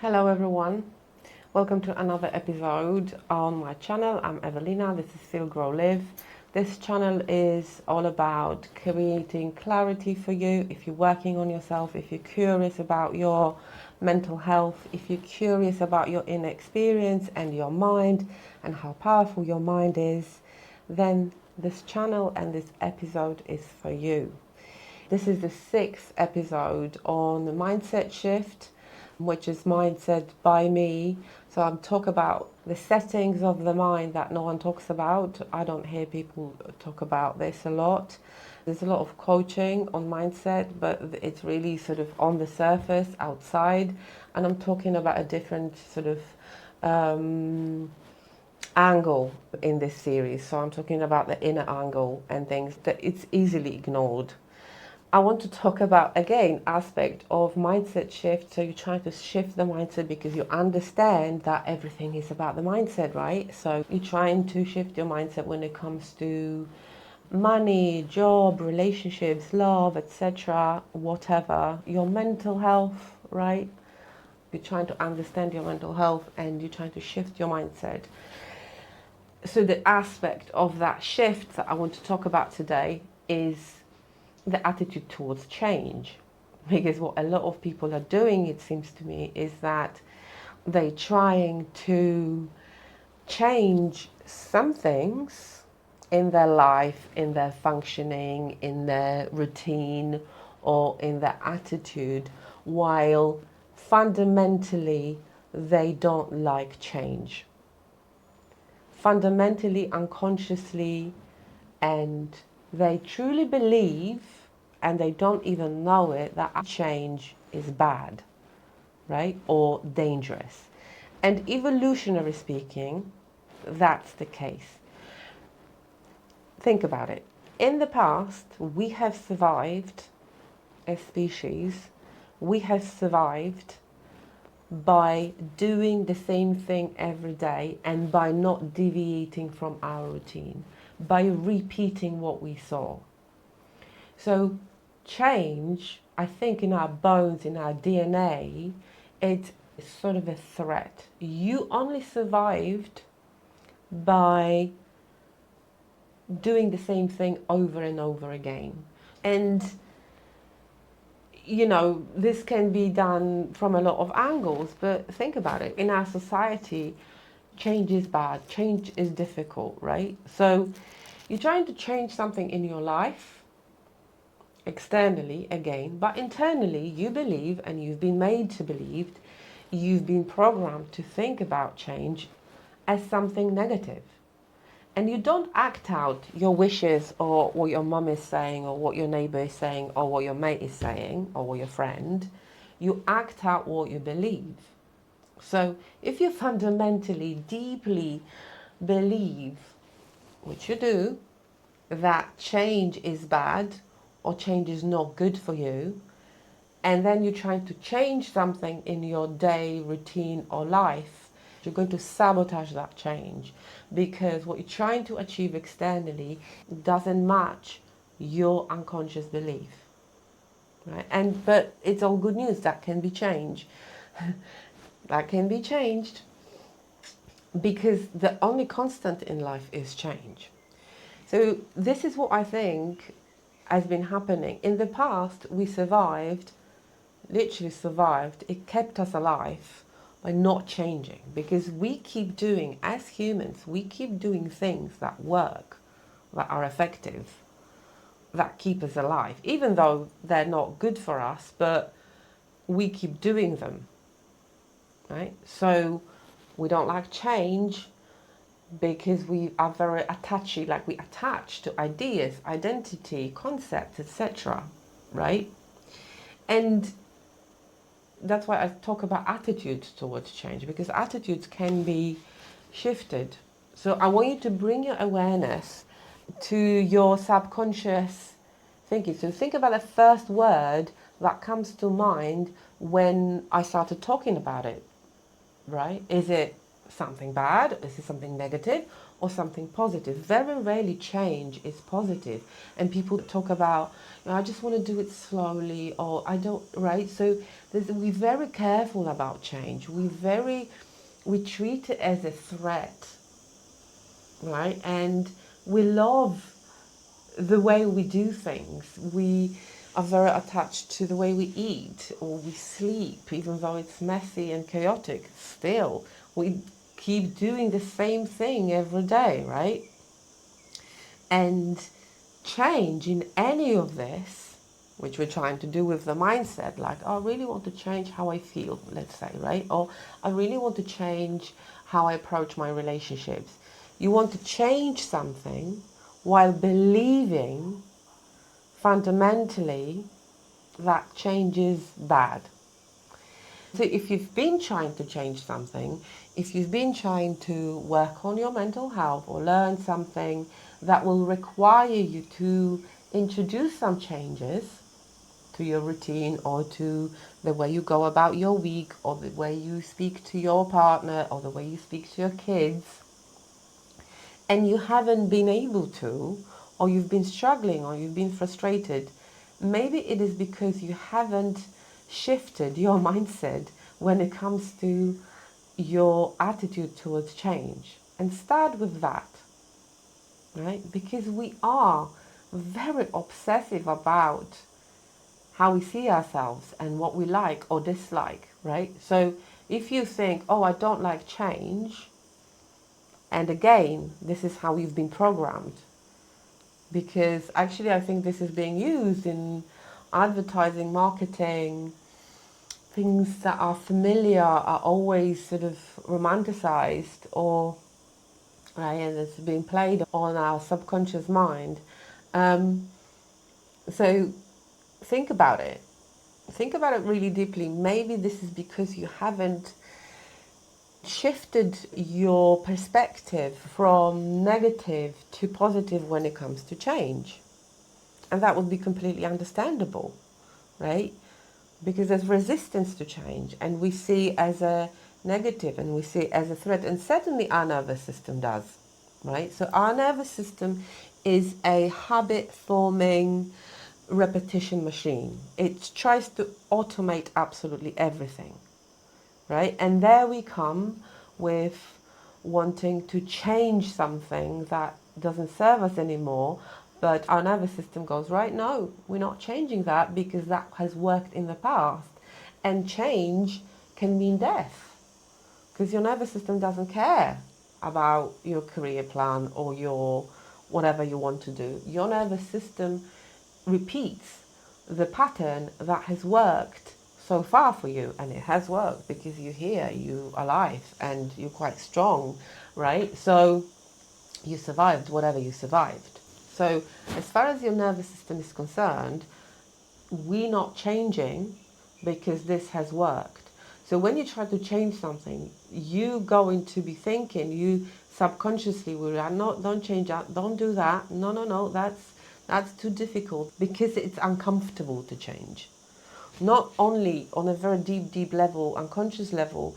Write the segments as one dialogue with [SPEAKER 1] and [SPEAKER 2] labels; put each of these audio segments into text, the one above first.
[SPEAKER 1] Hello everyone, welcome to another episode on my channel. I'm Evelina, this is Feel Grow Live. This channel is all about creating clarity for you if you're working on yourself, if you're curious about your mental health, if you're curious about your inner experience and your mind and how powerful your mind is, then this channel and this episode is for you. This is the 6th episode on the mindset shift, which is mindset by me. So I'm talk about the settings of the mind that no one talks about. I don't hear people talk about this a lot. There's a lot of coaching on mindset, but it's really sort of on the surface, outside. And I'm talking about a different sort of angle in this series. So I'm talking about the inner angle and things that it's easily ignored. I want to talk about, again, aspect of mindset shift. So you're trying to shift the mindset because you understand that everything is about the mindset, right? So you're trying to shift your mindset when it comes to money, job, relationships, love, etc., whatever, your mental health, right? You're trying to understand your mental health and you're trying to shift your mindset. So the aspect of that shift that I want to talk about today is the attitude towards change, because what a lot of people are doing, it seems to me, is that they're trying to change some things in their life, in their functioning, in their routine, or in their attitude, while fundamentally they don't like change. Fundamentally, unconsciously, and they truly believe, and they don't even know it, that change is bad, right? Or dangerous. And evolutionary speaking, that's the case. Think about it. In the past, we have survived as species, we have survived by doing the same thing every day and by not deviating from our routine, by repeating what we saw. So change, I think, in our bones, in our DNA, it's sort of a threat. You only survived by doing the same thing over and over again. And this can be done from a lot of angles, but think about it. In our society, change is bad, change is difficult, right? So you're trying to change something in your life, externally again, but internally you believe, and you've been made to believe, you've been programmed to think about change as something negative. And you don't act out your wishes or what your mum is saying or what your neighbor is saying or what your mate is saying or what your friend. You act out what you believe. So if you fundamentally, deeply believe, which you do, that change is bad or change is not good for you, and then you're trying to change something in your day, routine, or life, you're going to sabotage that change because what you're trying to achieve externally doesn't match your unconscious belief. Right? But it's all good news, that can be changed. That can be changed because the only constant in life is change. So this is what I think has been happening. In the past, we survived, literally survived, it kept us alive by not changing, because we keep doing, as humans, we keep doing things that work, that are effective, that keep us alive, even though they're not good for us, but we keep doing them, right? So we don't like change because we are very attachy, like we attach to ideas, identity, concepts, etc., right? And that's why I talk about attitudes towards change, because attitudes can be shifted. So I want you to bring your awareness to your subconscious thinking. So think about the first word that comes to mind when I started talking about it, right? Is it something bad, is it something negative, or something positive? Very rarely change is positive. And people talk about, I just want to do it slowly, or I don't, right? So we're very careful about change. We treat it as a threat, right? And we love the way we do things. We are very attached to the way we eat or we sleep, even though it's messy and chaotic. Still, we keep doing the same thing every day, right? And change in any of this, which we're trying to do with the mindset, like, oh, I really want to change how I feel, let's say, right? Or I really want to change how I approach my relationships. You want to change something while believing fundamentally that change is bad. So if you've been trying to change something, if you've been trying to work on your mental health or learn something that will require you to introduce some changes to your routine or to the way you go about your week or the way you speak to your partner or the way you speak to your kids, and you haven't been able to, or you've been struggling or you've been frustrated, maybe it is because you haven't shifted your mindset when it comes to your attitude towards change. And start with that, right? Because we are very obsessive about how we see ourselves and what we like or dislike, right? So if you think, oh, I don't like change, and again, this is how you've been programmed. Because actually, I think this is being used in advertising, marketing. Things that are familiar are always sort of romanticized, or right, and it's being played on our subconscious mind. So think about it. Think about it really deeply. Maybe this is because you haven't shifted your perspective from negative to positive when it comes to change. And that would be completely understandable, right? Because there's resistance to change and we see as a negative and we see as a threat, and certainly our nervous system does, right? So our nervous system is a habit forming repetition machine. It tries to automate absolutely everything, right? And there we come with wanting to change something that doesn't serve us anymore, but our nervous system goes, right, no, we're not changing that because that has worked in the past. And change can mean death because your nervous system doesn't care about your career plan or your whatever you want to do. Your nervous system repeats the pattern that has worked so far for you, and it has worked because you're here, you're alive, and you're quite strong, right? So you survived whatever you survived. So as far as your nervous system is concerned, we're not changing because this has worked. So when you try to change something, you going to be thinking, you subconsciously will, no, don't change that, don't do that, no, that's too difficult because it's uncomfortable to change. Not only on a very deep level, unconscious level,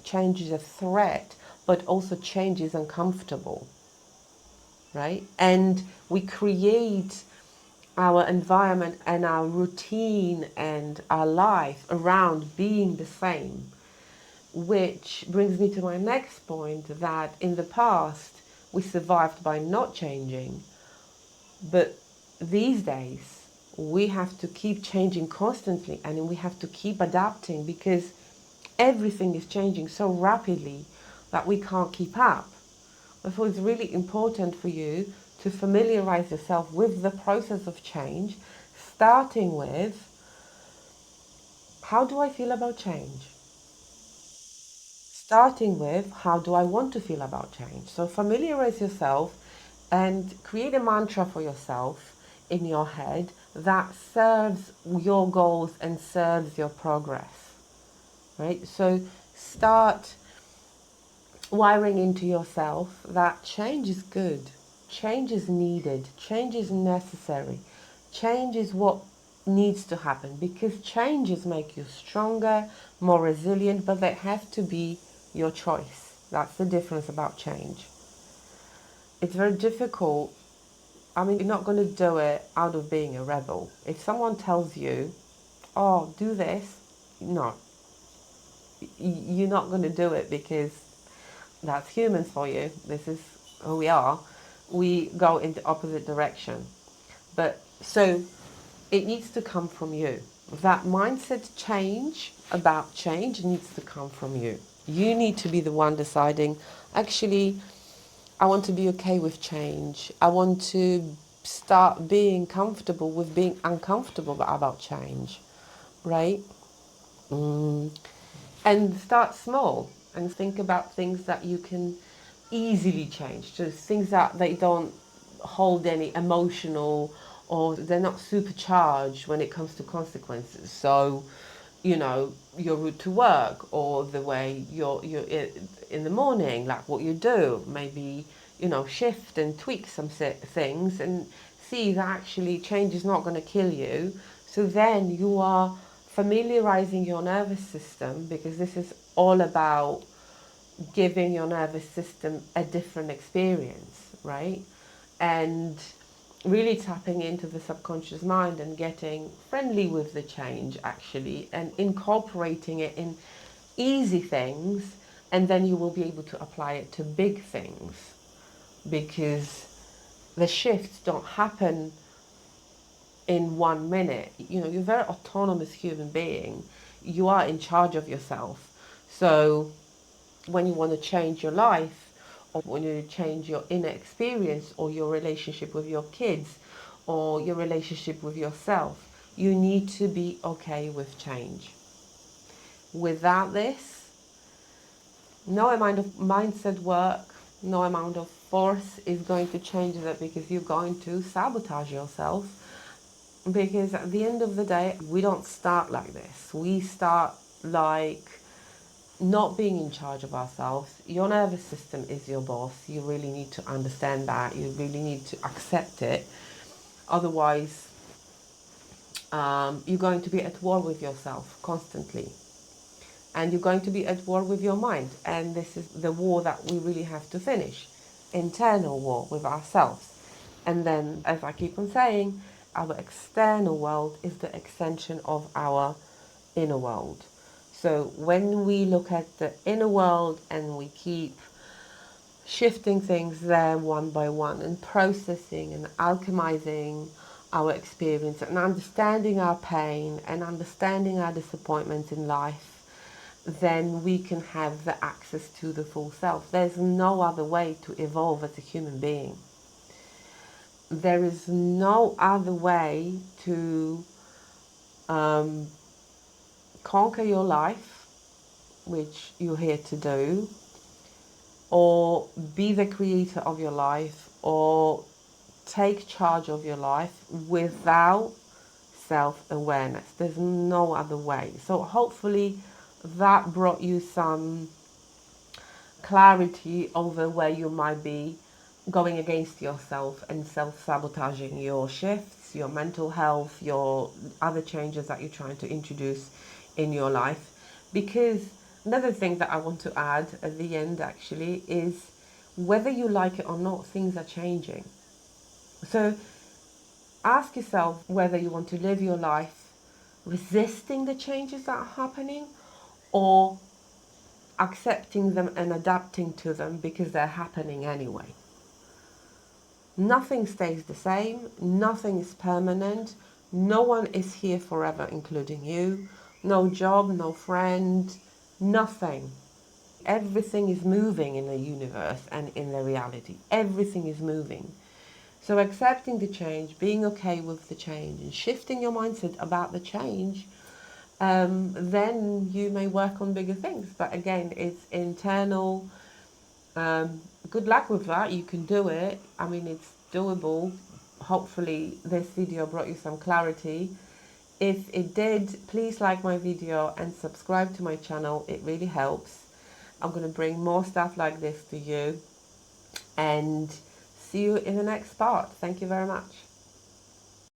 [SPEAKER 1] change is a threat, but also change is uncomfortable, right? And we create our environment and our routine and our life around being the same. Which brings me to my next point, that in the past we survived by not changing, but these days we have to keep changing constantly and we have to keep adapting because everything is changing so rapidly that we can't keep up. Therefore, it's really important for you to familiarize yourself with the process of change, starting with, how do I feel about change? Starting with, how do I want to feel about change? So familiarize yourself and create a mantra for yourself in your head that serves your goals and serves your progress, right? So start wiring into yourself that change is good, change is needed, change is necessary, change is what needs to happen because changes make you stronger, more resilient, but they have to be your choice. That's the difference about change. It's very difficult. I mean, you're not going to do it out of being a rebel. If someone tells you, oh, do this, no, you're not going to do it because that's humans for you. This is who we are. We go in the opposite direction. But so it needs to come from you. That mindset change about change needs to come from you. You need to be the one deciding, actually, I want to be okay with change. I want to start being comfortable with being uncomfortable about change, right? And start small and think about things that you can easily change. Just things that they don't hold any emotional or they're not supercharged when it comes to consequences. So, your route to work or the way you're in the morning, like what you do, maybe, shift and tweak some things and see that actually change is not going to kill you. So then you are familiarizing your nervous system, because this is all about giving your nervous system a different experience, right? And really tapping into the subconscious mind and getting friendly with the change, actually, and incorporating it in easy things, and then you will be able to apply it to big things, because the shifts don't happen in 1 minute. You're a very autonomous human being. You are in charge of yourself. So when you want to change your life, or when you change your inner experience, or your relationship with your kids, or your relationship with yourself, you need to be okay with change. Without this, no amount of mindset work, no amount of force is going to change that, because you're going to sabotage yourself. Because at the end of the day, we don't start like this. We start like not being in charge of ourselves. Your nervous system is your boss. You really need to understand that. You really need to accept it. Otherwise, you're going to be at war with yourself constantly. And you're going to be at war with your mind. And this is the war that we really have to finish. Internal war with ourselves. And then, as I keep on saying, our external world is the extension of our inner world. So when we look at the inner world and we keep shifting things there one by one and processing and alchemizing our experience and understanding our pain and understanding our disappointments in life, then we can have the access to the full self. There's no other way to evolve as a human being. There is no other way to conquer your life, which you're here to do, or be the creator of your life, or take charge of your life without self-awareness. There's no other way. So hopefully that brought you some clarity over where you might be going against yourself and self-sabotaging your shifts, your mental health, your other changes that you're trying to introduce in your life. Because another thing that I want to add at the end, actually, is whether you like it or not, things are changing. So ask yourself whether you want to live your life resisting the changes that are happening, or accepting them and adapting to them because they're happening anyway. Nothing stays the same, nothing is permanent, no one is here forever, including you. No job, no friend, nothing. Everything is moving in the universe and in the reality. Everything is moving. So accepting the change, being okay with the change, and shifting your mindset about the change, then you may work on bigger things. But again, it's internal. Good luck with that. You can do it. I mean, it's doable. Hopefully this video brought you some clarity. If it did, please like my video and subscribe to my channel. It really helps. I'm going to bring more stuff like this to you, and see you in the next part. Thank you very much.